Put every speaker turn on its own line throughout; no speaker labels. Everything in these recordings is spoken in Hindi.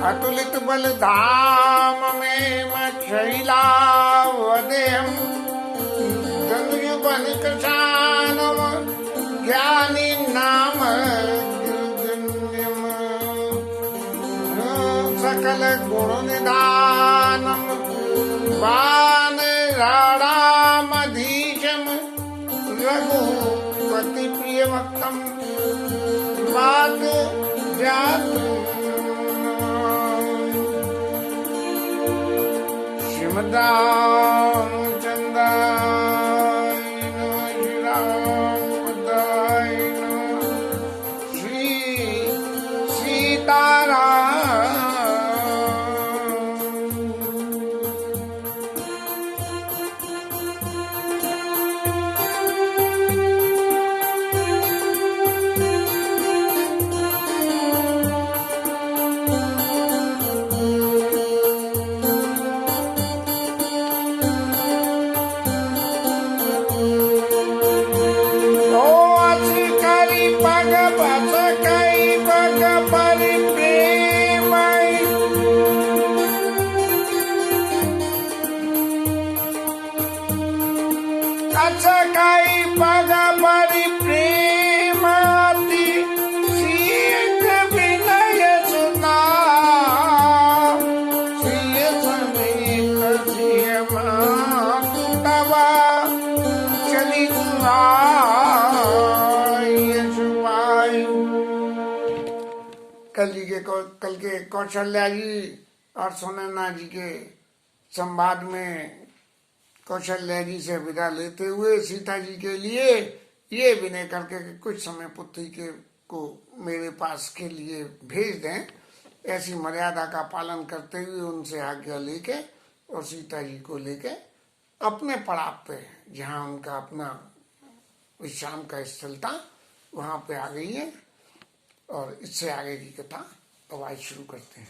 अतुलित बल धाम में शैलावदेयम धनुयुवन कृशानम ज्ञानी नाम सकल गुण निधानम वान राणामधीशम रघुपति प्रिय भक्तम वाद जात श्रीमद्रामचंद्राय श्रीरामपदाय श्री सीताराम। सकाई पग परि प्रेमाति शीत विनय सुना सिय समेत सिय तवा चली सुनाई। कल के कौशल्या जी और सुनैना जी के संवाद में कौशल्या जी से विदा लेते हुए सीता जी के लिए ये विनय करके कि कुछ समय पुत्री के को मेरे पास के लिए भेज दें, ऐसी मर्यादा का पालन करते हुए उनसे आज्ञा लेके और सीता जी को लेके अपने पड़ाव पे जहाँ उनका अपना विश्राम का स्थल था वहाँ पे आ गई है। और इससे आगे की कथा अब आज शुरू करते हैं।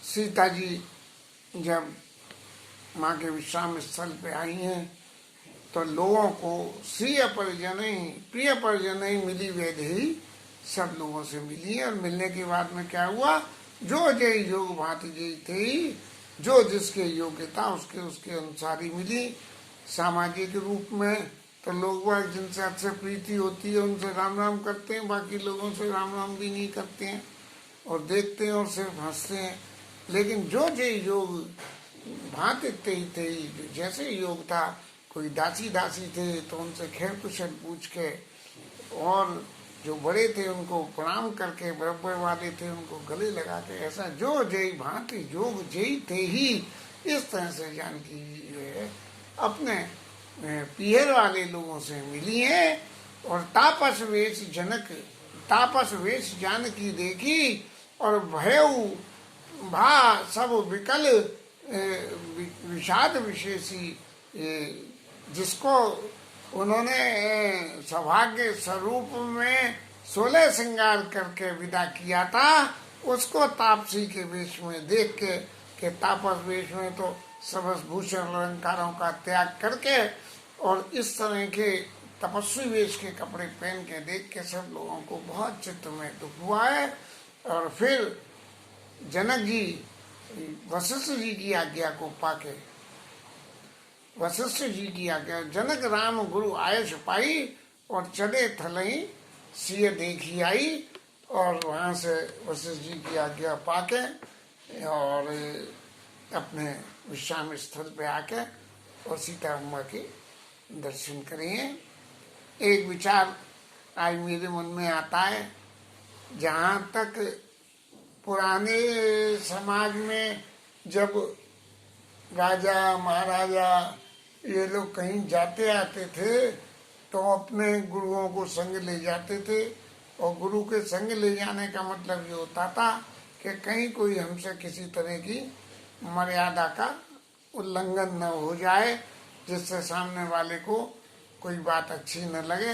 सीता जी जब माँ के विश्राम स्थल पे आई हैं तो लोगों को प्रिय परिजन मिली वेदही सब लोगों से मिली। और मिलने के बाद में क्या हुआ, जो जय योग भांति जय थी, जो जिसके योग्यता उसके उसके अनुसार ही मिली। सामाजिक रूप में तो लोग वह जिनसे अच्छे प्रीति होती है उनसे राम राम करते हैं, बाकी लोगों से राम राम भी नहीं करते हैं और देखते हैं और सिर्फ हंसते हैं। लेकिन जो योग भांति थे जैसे योग था, कोई दासी थे तो उनसे खैर कुशल पूछ के और जो बड़े थे उनको प्रणाम करके, बराबर वाले थे उनको गले लगा के, ऐसा जो जय भांति जोग जय थे ही, इस तरह से जानकी जी जो है अपने पीहर वाले लोगों से मिली हैं। और तापस वेश जानकी देखी, और भयऊ भा सब विकल विषाद विशेषी, जिसको उन्होंने सौभाग्य स्वरूप में 16 श्रृंगार करके विदा किया था, उसको तापसी के वेश में देख के तापस वेश में तो सबस भूषण अलंकारों का त्याग करके और इस तरह के तपस्वी वेश के कपड़े पहन के देख के सब लोगों को बहुत चित्त में दुख हुआ है। और फिर जनक जी वशिष्ठ जी की आज्ञा को पाके, वशिष्ठ जी की आज्ञा, जनक राम गुरु आयस पाई, और चले थलई सिय देखी आई। और वहाँ से वशिष्ठ जी की आज्ञा पाके और अपने विश्राम स्थल पे आके और सीता अम्मा के दर्शन करिए। एक विचार आज मेरे मन में आता है, जहाँ तक पुराने समाज में जब राजा महाराजा ये लोग कहीं जाते आते थे तो अपने गुरुओं को संग ले जाते थे, और गुरु के संग ले जाने का मतलब ये होता था कि कहीं कोई हमसे किसी तरह की मर्यादा का उल्लंघन न हो जाए, जिससे सामने वाले को कोई बात अच्छी न लगे।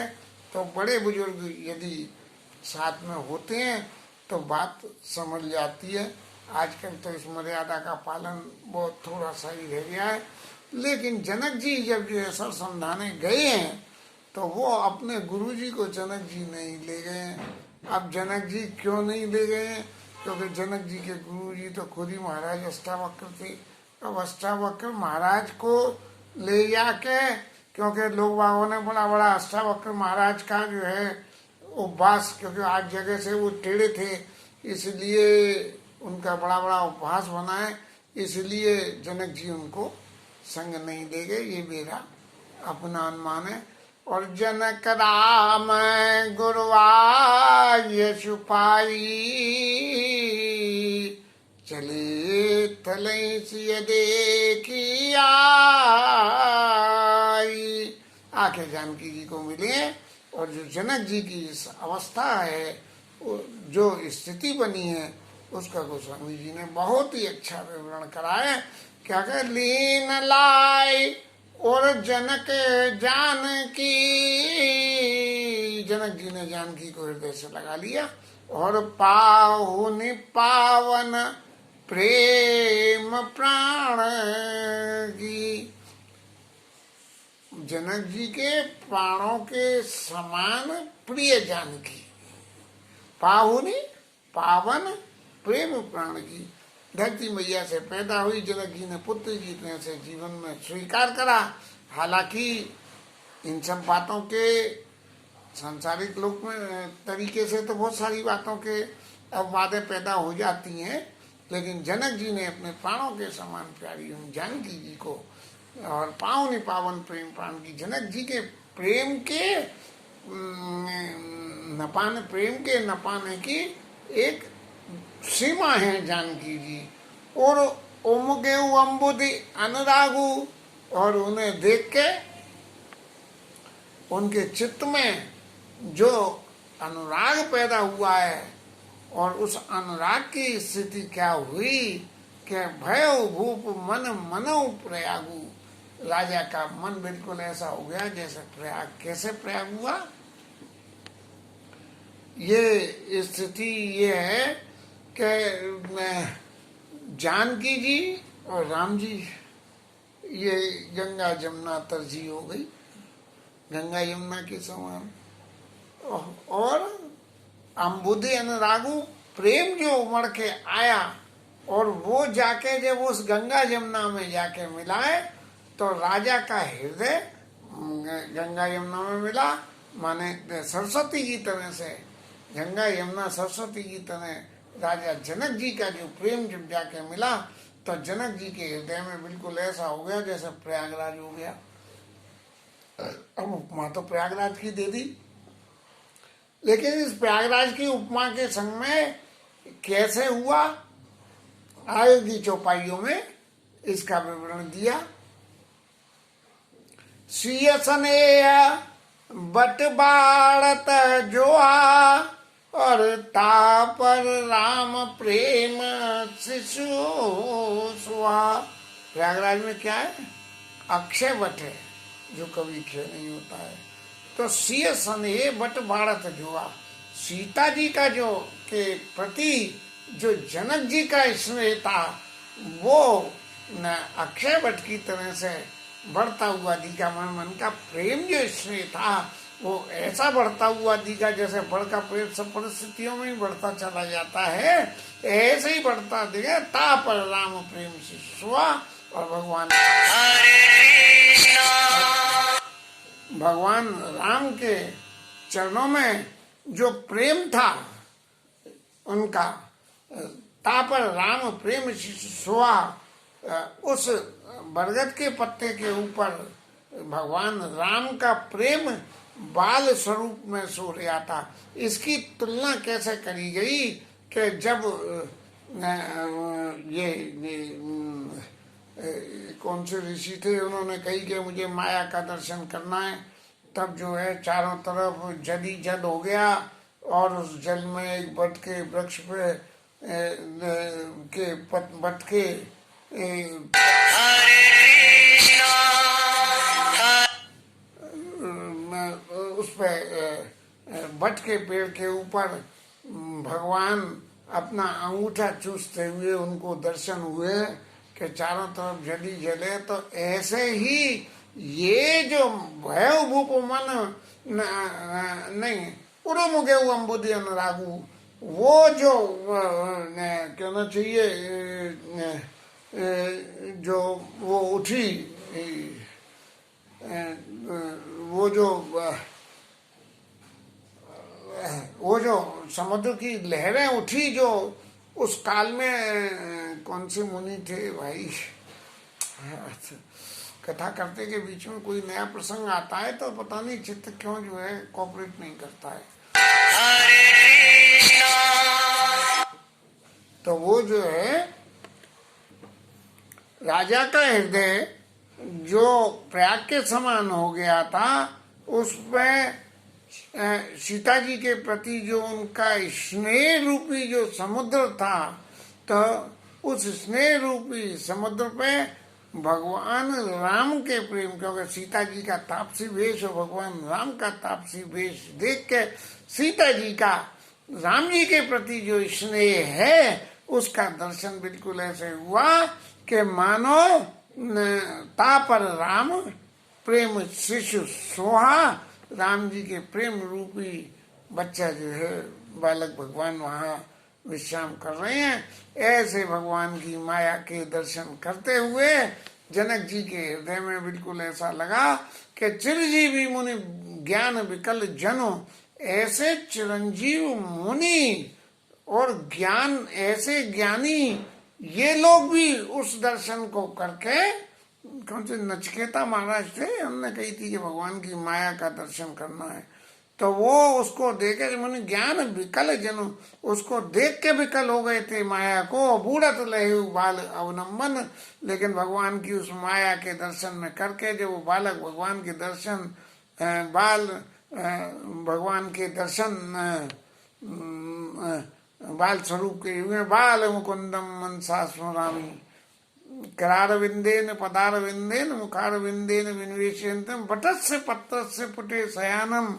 तो बड़े बुजुर्ग यदि साथ में होते हैं तो बात समझ जाती है। आजकल तो इस मर्यादा का पालन बहुत थोड़ा सा ही रह गया है। लेकिन जनक जी जब जो है सर समझाने गए हैं तो वो अपने गुरु जी को जनक जी नहीं ले गए हैं। अब जनक जी क्यों नहीं ले गए हैं? क्योंकि जनक जी के गुरु जी तो खुद ही महाराज अष्टावक्र थे। अब अष्टावक्र महाराज को ले जाके, क्योंकि लोग बागों ने बड़ा अष्टावक्र महाराज का जो है उपवास, क्योंकि आज जगह से वो टेढ़े थे इसलिए उनका बड़ा उपवास बना है, इसलिए जनक जी उनको संग नहीं दे गए। ये मेरा अपना अनुमान है। और जनक राम गुरुआ यशु पाई, चले थलई सिय देखी आई। आके जानकी जी को मिले, और जो जनक जी की इस अवस्था है, जो स्थिति बनी है, उसका गोस्वामी जी ने बहुत ही अच्छा विवरण कराया। क्या कह लीन लाई और जनक जानकी, जनक जी ने जानकी को हृदय से लगा लिया। और पाहुनि पावन प्रेम प्राण की, जनक जी के प्राणों के समान प्रिय जानकी, पाहुनि पावन प्रेम प्राण की। धरती मैया से पैदा हुई, जनक जी ने पुत्र जी से जीवन में स्वीकार करा। हालांकि इन सब बातों के सांसारिक लोक में तरीके से तो बहुत सारी बातों के अपवादें पैदा हो जाती हैं, लेकिन जनक जी ने अपने प्राणों के समान प्यारी उन जानकी जी को, और पावनी पावन प्रेम प्राण की, जनक जी के प्रेम के न पाने की एक सीमा है जानकी जी। और उमगे अम्बुदि अनुरागु, और उन्हें देख के उनके चित्त में जो अनुराग पैदा हुआ है, और उस अनुराग की स्थिति क्या हुई कि भय भूप मन मनो प्रयागु, राजा का मन बिल्कुल ऐसा हो गया जैसे प्रयाग। कैसे प्रयाग हुआ? ये स्थिति ये है कि जानकी जी और राम जी ये गंगा जमुना तरजी हो गई, गंगा यमुना के समान। और अम्बुदि अनुरागु, प्रेम जो उमड़ के आया, और वो जाके जब उस गंगा यमुना में जाके मिलाए तो राजा का हृदय गंगा यमुना में मिला, माने सरस्वती की तरह से, गंगा यमुना सरस्वती की तरह राजा जनक जी का जो प्रेम जब जाके मिला तो जनक जी के हृदय में बिल्कुल ऐसा हो गया जैसे प्रयागराज हो गया। अब उपमा तो प्रयागराज की दे दी, लेकिन इस प्रयागराज की उपमा के संग में कैसे हुआ, आगे की चौपाइयों में इसका विवरण दिया। सिय स्नेह बट बाढ़त जोआ, और तापर राम प्रेम शिशु सुहा। प्रयागराज में क्या है? अक्षय वट है, जो कभी क्षय नहीं होता है। तो सिय स्नेह बट बाढ़त जोआ, सीता जी का जो के प्रति जो जनक जी का स्नेह था, वो न अक्षय वट की तरह से बढ़ता हुआ दिखा। मन का प्रेम जो स्नेह था वो ऐसा बढ़ता हुआ दिखा जैसे बड़ का पेड़ सब परिस्थितियों में ही बढ़ता चला जाता है, ऐसे ही बढ़ता दिखा। ता पर राम प्रेम शिशुआ, और भगवान राम के चरणों में जो प्रेम था उनका, ता पर राम प्रेम शिशुआ, उस बरगद के पत्ते के ऊपर भगवान राम का प्रेम बाल स्वरूप में सो रहा था। इसकी तुलना कैसे करी गई कि जब ये कौन से ऋषि थे, उन्होंने कही कि मुझे माया का दर्शन करना है, तब जो है चारों तरफ जल ही जल हो गया, और उस जल में एक बट के वृक्ष पे के बट के उस पे बट के पेड़ के ऊपर भगवान अपना अंगूठा चूसते हुए उनको दर्शन हुए कि चारों तरफ जली जले। तो ऐसे ही ये जो भय भूप मन नहीं उड़ो मुगे अम्बुदि अनुरागू, वो जो कहना चाहिए जो वो उठी, वो जो समुद्र की लहरें उठी, जो उस काल में कौन से मुनि थे भाई, कथा करते के बीच में कोई नया प्रसंग आता है तो पता नहीं चित्त क्यों जो है कोऑपरेट नहीं करता है। तो वो जो है राजा का हृदय जो प्रयाग के समान हो गया था, उसमें सीता जी के प्रति जो उनका स्नेह रूपी जो समुद्र था, तो उस स्नेह रूपी समुद्र पे भगवान राम के प्रेम, क्योंकि सीता जी का तापसी वेश और भगवान राम का तापसी वेश देख के सीता जी का राम जी के प्रति जो स्नेह है उसका दर्शन बिल्कुल ऐसे हुआ कि मानो ता पर राम प्रेम शिशु सोहा, राम जी के प्रेम रूपी बच्चा जो है बालक भगवान वहाँ विश्राम कर रहे हैं। ऐसे भगवान की माया के दर्शन करते हुए जनक जी के हृदय में बिल्कुल ऐसा लगा कि चिरंजीवी मुनि ज्ञान विकल जनो, ऐसे चिरंजीव मुनि और ज्ञान ऐसे ज्ञानी ये लोग भी उस दर्शन को करके, कौन से नचिकेता महाराज थे, हमने कही थी कि भगवान की माया का दर्शन करना है, तो वो उसको देखे मुनि ज्ञान विकल जनो, उसको देख के विकल हो गए थे माया को। बूढ़त लहे बाल अवलंबन, लेकिन भगवान की उस माया के दर्शन में करके जो वो बालक भगवान के दर्शन भगवान के दर्शन बाल स्वरूप के हुए। बाल मुकुंदम मनसा स्मरामि, करार विंदेन पदार विंदेन मुखार विंदेन विनिवेशयन्तम, बटस्य पत्रस्य पुटे शयानम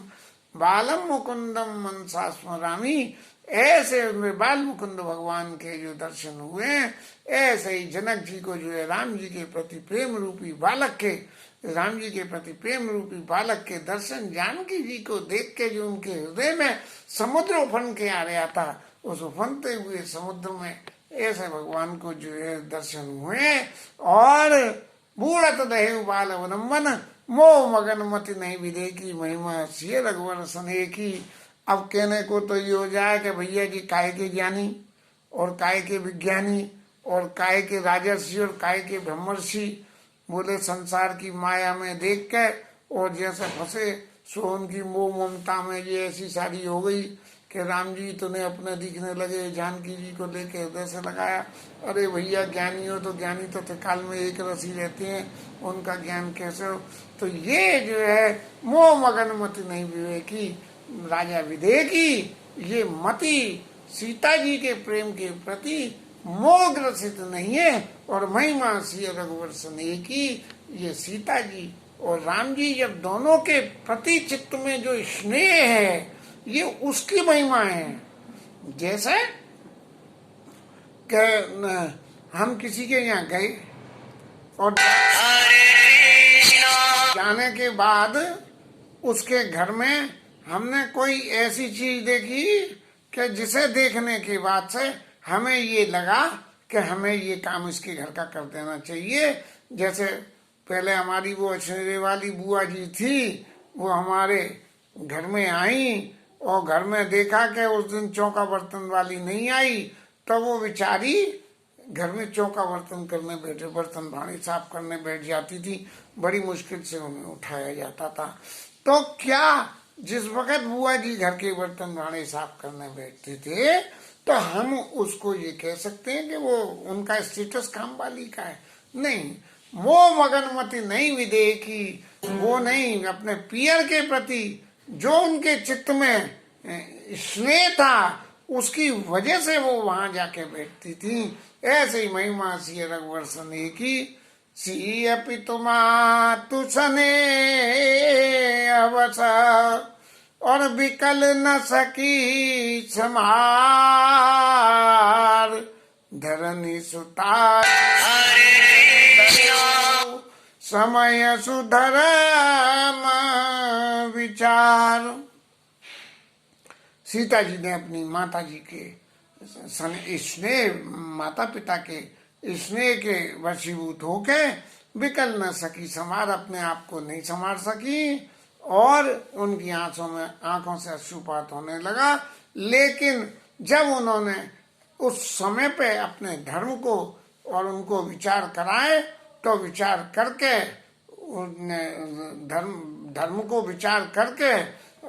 बालम मुकुंदम मनसा स्मरामि। ऐसे उनमें बाल मुकुंद भगवान के जो दर्शन हुए, ऐसे ही जनक जी को जो है राम जी के प्रति प्रेम रूपी बालक के, राम जी के प्रति प्रेम रूपी बालक के दर्शन जानकी जी को देख के जो उनके हृदय में समुद्र उफन के आ रहा था, उस उफनते हुए समुद्र में ऐसे भगवान को जो है दर्शन हुए। और बूढ़त दहे बाल अवलंबन, मोह मगन मति नहीं विदे की महिमा सिय रघुवर स्नेह की। अब कहने को तो ये हो जाए कि भैया जी काय के ज्ञानी और काय के विज्ञानी और काय के राजर्षि और काय के ब्रह्मर्षि, बोले संसार की माया में देख के और जैसे फंसे सो उनकी मोह ममता में ये ऐसी शादी हो गई कि राम जी तो अपने दिखने लगे, जानकी जी को लेके हृदय से लगाया। अरे भैया ज्ञानी हो तो ज्ञानी तो त्रिकाल में एक रसी रहते हैं, उनका ज्ञान कैसे हो। तो ये जो है मोह मगन मति नहीं विवेकी राजा विदेकी, ये मति सीता जी के प्रेम के प्रति मोह ग्रसित नहीं है। और महिमा सिय रघुवर सनेह की, ये सीता जी और राम जी जब दोनों के प्रति चित्त में जो स्नेह है, ये उसकी महिमा है। जैसे कि हम किसी के यहाँ गए और जाने के बाद उसके घर में हमने कोई ऐसी चीज देखी कि जिसे देखने के बाद से हमें ये लगा कि हमें ये काम इसके घर का कर देना चाहिए। जैसे पहले हमारी वो अछेरे वाली बुआ जी थी, वो हमारे घर में आई और घर में देखा कि उस दिन चौका बर्तन वाली नहीं आई, तो वो बेचारी घर में चौका बर्तन करने बैठे, बर्तन भाड़े साफ करने बैठ जाती थी। बड़ी मुश्किल से उन्हें उठाया जाता था। तो क्या जिस वक्त बुआ जी घर के बर्तन भाड़े साफ करने बैठते थे, तो हम उसको ये कह सकते हैं कि वो उनका स्टेटस काम वाली का है? नहीं। मोह मगन मति नहीं विदेकी, वो नहीं, अपने पियर के प्रति जो उनके चित्त में स्नेह था उसकी वजह से वो वहां जाके बैठती थी। ऐसे ही महिमा सी रघुवर सने की, सी अपि तुमा सने अवस और विकल न सकी समार, धरनी सुतार समय सुधर्म विचार। सीता जी ने अपनी माता जी के स्नेह, माता पिता के स्नेह के वशीभूत होके विकल न सकी समार, अपने आप को नहीं संभाल सकी और उनकी आंखों से अश्रुपात होने लगा। लेकिन जब उन्होंने उस समय पे अपने धर्म को और उनको विचार कराए, तो विचार करके धर्म को विचार करके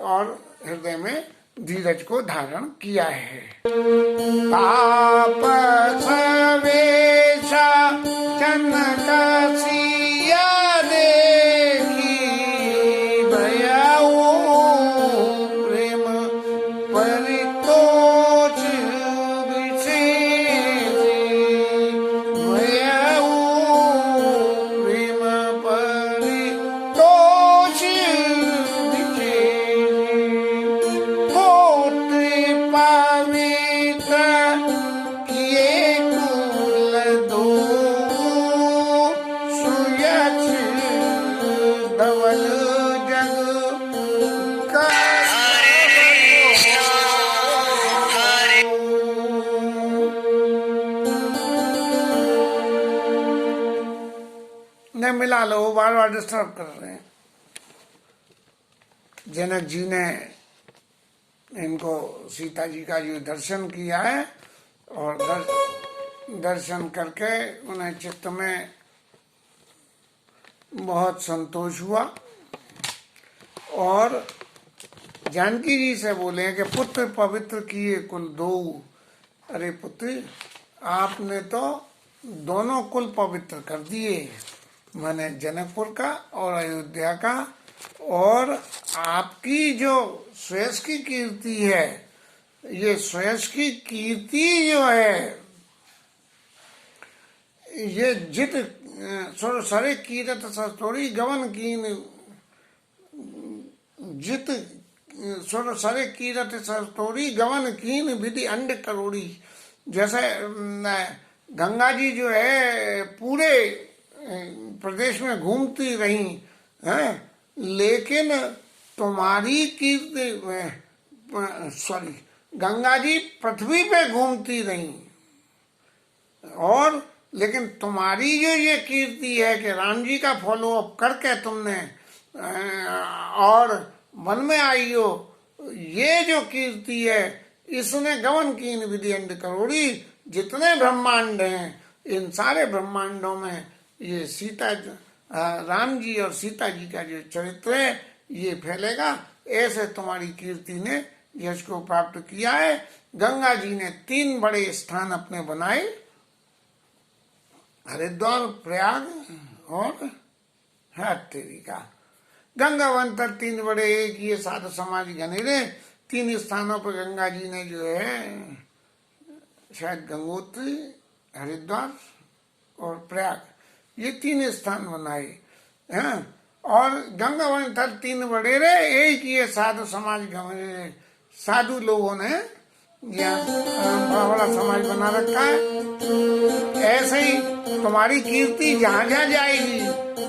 और हृदय में धीरज को धारण किया है। तापस वेशा जनक सिया देखी, भयाऊ प्रेम परितोष विशेषी, भयाऊ प्रेम परितोष ने मिला लो, बार बार डिस्टर्ब कर रहे हैं। जनक जी ने इनको सीता जी का जो दर्शन किया है और दर्शन करके उन्हें चित्त में बहुत संतोष हुआ और जानकी जी से बोले कि पुत्र पवित्र किए कुल दो। अरे पुत्र, आपने तो दोनों कुल पवित्र कर दिए, माने जनकपुर का और अयोध्या का। और आपकी जो श्रेष्ठ की कीर्ति है, ये श्रेष्ठ की कीर्ति जो है, ये जित सरे कीरत सतोरी गवन कीन, जित सरे कीरत सतोरी गवन कीन विधि अंड करोड़ी। जैसे गंगा जी जो है पूरे प्रदेश में घूमती रही हैं, लेकिन तुम्हारी कीर्ति, सॉरी, गंगा जी पृथ्वी पे घूमती रही और लेकिन तुम्हारी जो ये कीर्ति है कि राम जी का फॉलो अप करके तुमने और वन में आई हो, ये जो कीर्ति है इसने गवन कीन विधि अंड करोड़ी। जितने ब्रह्मांड हैं, इन सारे ब्रह्मांडों में ये सीता, राम जी और सीता जी का जो चरित्र है, ये फैलेगा। ऐसे तुम्हारी कीर्ति ने यश को प्राप्त किया है। गंगा जी ने 3 बड़े स्थान अपने बनाए, हरिद्वार, प्रयाग और तेरी का गंगावंतर। 3 बड़े, एक ये साधु समाज घनेरे। 3 स्थानों पर गंगा जी ने जो है, शायद गंगोत्री, हरिद्वार और प्रयाग, ये 3 स्थान बनाए हैं। और गंगावंतर 3 बड़े रे, एक ये साधु समाज घनेरे। साधु लोगों ने बड़ा बड़ा समाज बना रखा है। ऐसे ही तुम्हारी कीर्ति जहां जहां जाएगी,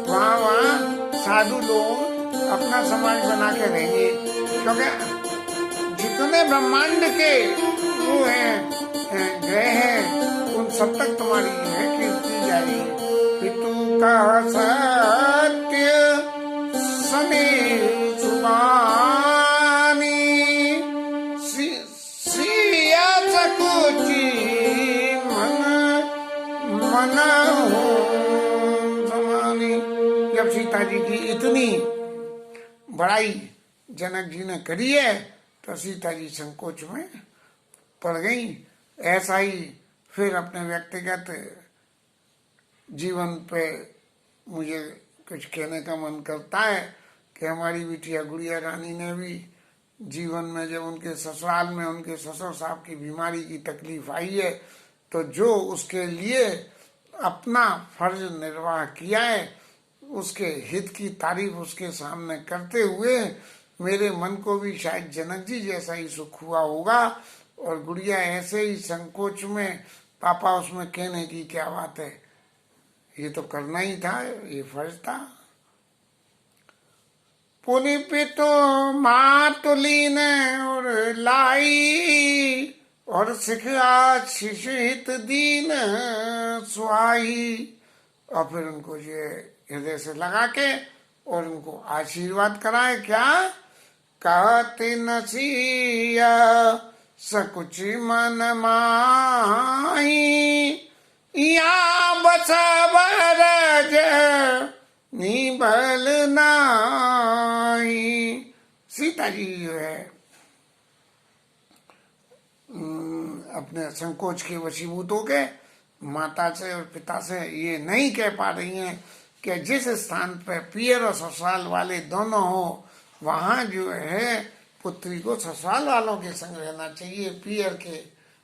वहां वहां साधु लोग अपना समाज बना के रहेंगे। क्योंकि जितने ब्रह्मांड के वो हैं, ग्रह हैं, उन सब तक तुम्हारी है कीर्ति जाएगी। पितु का सत्य सने सुबानी, सिया सकुची मन हो समानी। जब सीता जी की इतनी बड़ाई जनक जी ने करी है, तो सीता जी संकोच में पड़ गई। ऐसा ही फिर अपने व्यक्तिगत जीवन पे मुझे कुछ कहने का मन करता है कि हमारी बिटिया गुड़िया रानी ने भी जीवन में, जब उनके ससुराल में उनके ससुर साहब की बीमारी की तकलीफ आई है, तो जो उसके लिए अपना फर्ज निर्वाह किया है, उसके हित की तारीफ उसके सामने करते हुए मेरे मन को भी शायद जनक जी जैसा ही सुख हुआ होगा। और गुड़िया ऐसे ही संकोच में, पापा उसमें कहने की क्या बात है, ये तो करना ही था, ये फर्ज था। पुनि पितो मातुली ने और लाई, और सिखा शिशु हित दीन सुहाई। और फिर उनको जो हृदय से लगा के और उनको आशीर्वाद कराए। क्या कहते नसिया सकुच मन माही, या बसवरज निबल नाही। सीता जी जो है अपने संकोच के वशीभूत हो के माता से और पिता से ये नहीं कह पा रही हैं कि जिस स्थान पर पियर और ससुराल वाले दोनों हो, वहां जो है पुत्री को ससुराल वालों के संग रहना चाहिए, पियर के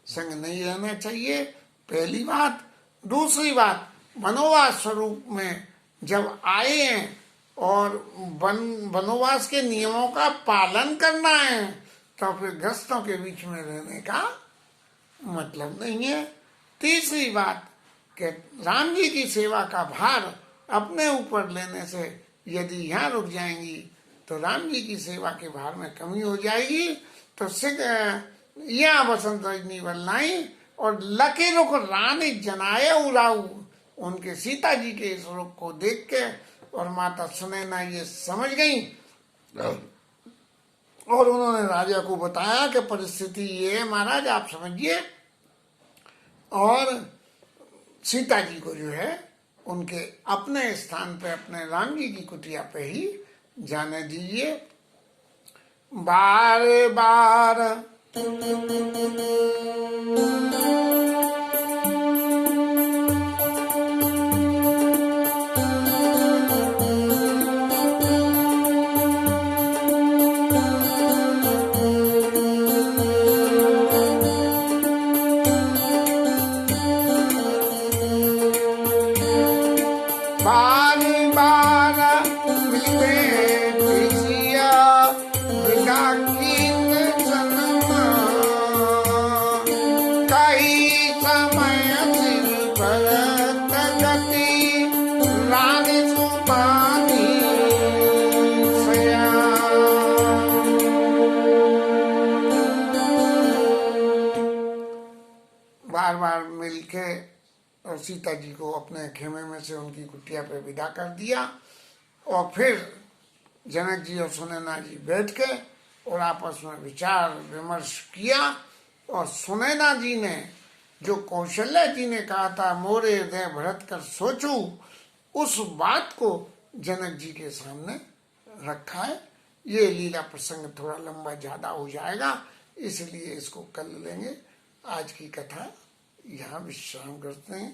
संग नहीं रहना चाहिए, पहली बात। दूसरी बात, वनवास स्वरूप में जब आए हैं और वनवास के नियमों का पालन करना है, तो फिर ग्रस्तों के बीच में रहने का मतलब नहीं है। तीसरी बात कि राम जी की सेवा का भार अपने ऊपर लेने से यदि यहाँ रुक जाएंगी तो राम जी की सेवा के भार में कमी हो जाएगी। तो सिख यहाँ बसंत रजनी वल्लाई और लके रुख रानी जनाए उड़ाऊ। उनके सीता जी के इस रुख को देख के और माता सुनैना ये समझ गई और उन्होंने राजा को बताया कि परिस्थिति ये है महाराज, आप समझिए। और सीता जी को जो है उनके अपने स्थान पे, अपने राम जी की कुटिया पे ही जाने दीजिए। बार बार बार बार मिलके और सीता जी को अपने खेमे में से उनकी कुटिया पे विदा कर दिया। और फिर जनक जी और सुनैना जी बैठ के और आपस में विचार विमर्श किया। और सुनैना जी ने जो कौशल्या जी ने कहा था, मोरे हृदय भरत कर सोचू, उस बात को जनक जी के सामने रखा है ये लीला प्रसंग थोड़ा लंबा ज़्यादा हो जाएगा, इसलिए इसको कल लेंगे। आज की कथा यहाँ विश्राम करते हैं।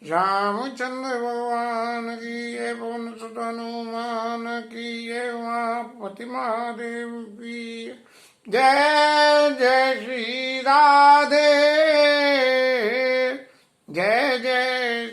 रामचंद्र भगवान की जय, पवन सुत हनुमान की जय, उमापति महादेव की जय। जय श्री राधे, जय जय